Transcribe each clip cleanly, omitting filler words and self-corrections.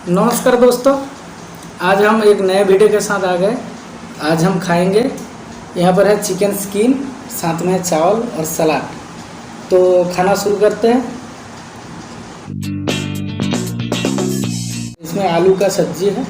नमस्कार दोस्तों। आज हम एक नए वीडियो के साथ आ गए। आज हम खाएंगे, यहाँ पर है चिकन स्किन, साथ में चावल और सलाद। तो खाना शुरू करते हैं। इसमें आलू का सब्जी है,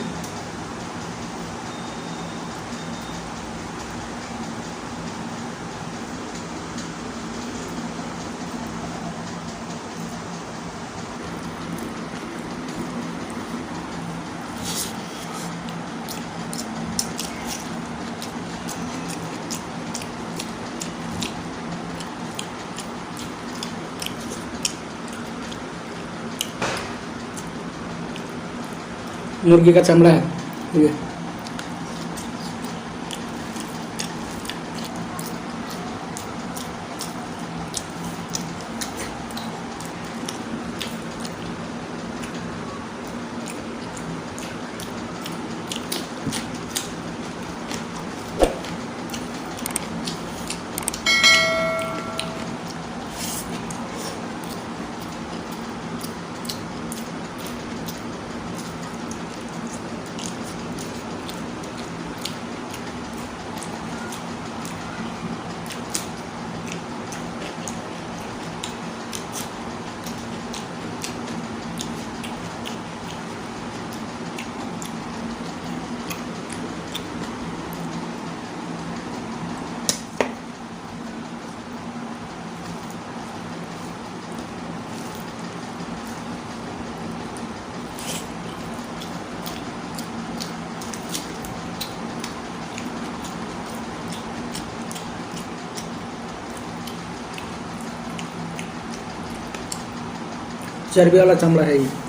मुर्गी का चमड़ा है ये। चर्बी वाला चमड़ा है ये।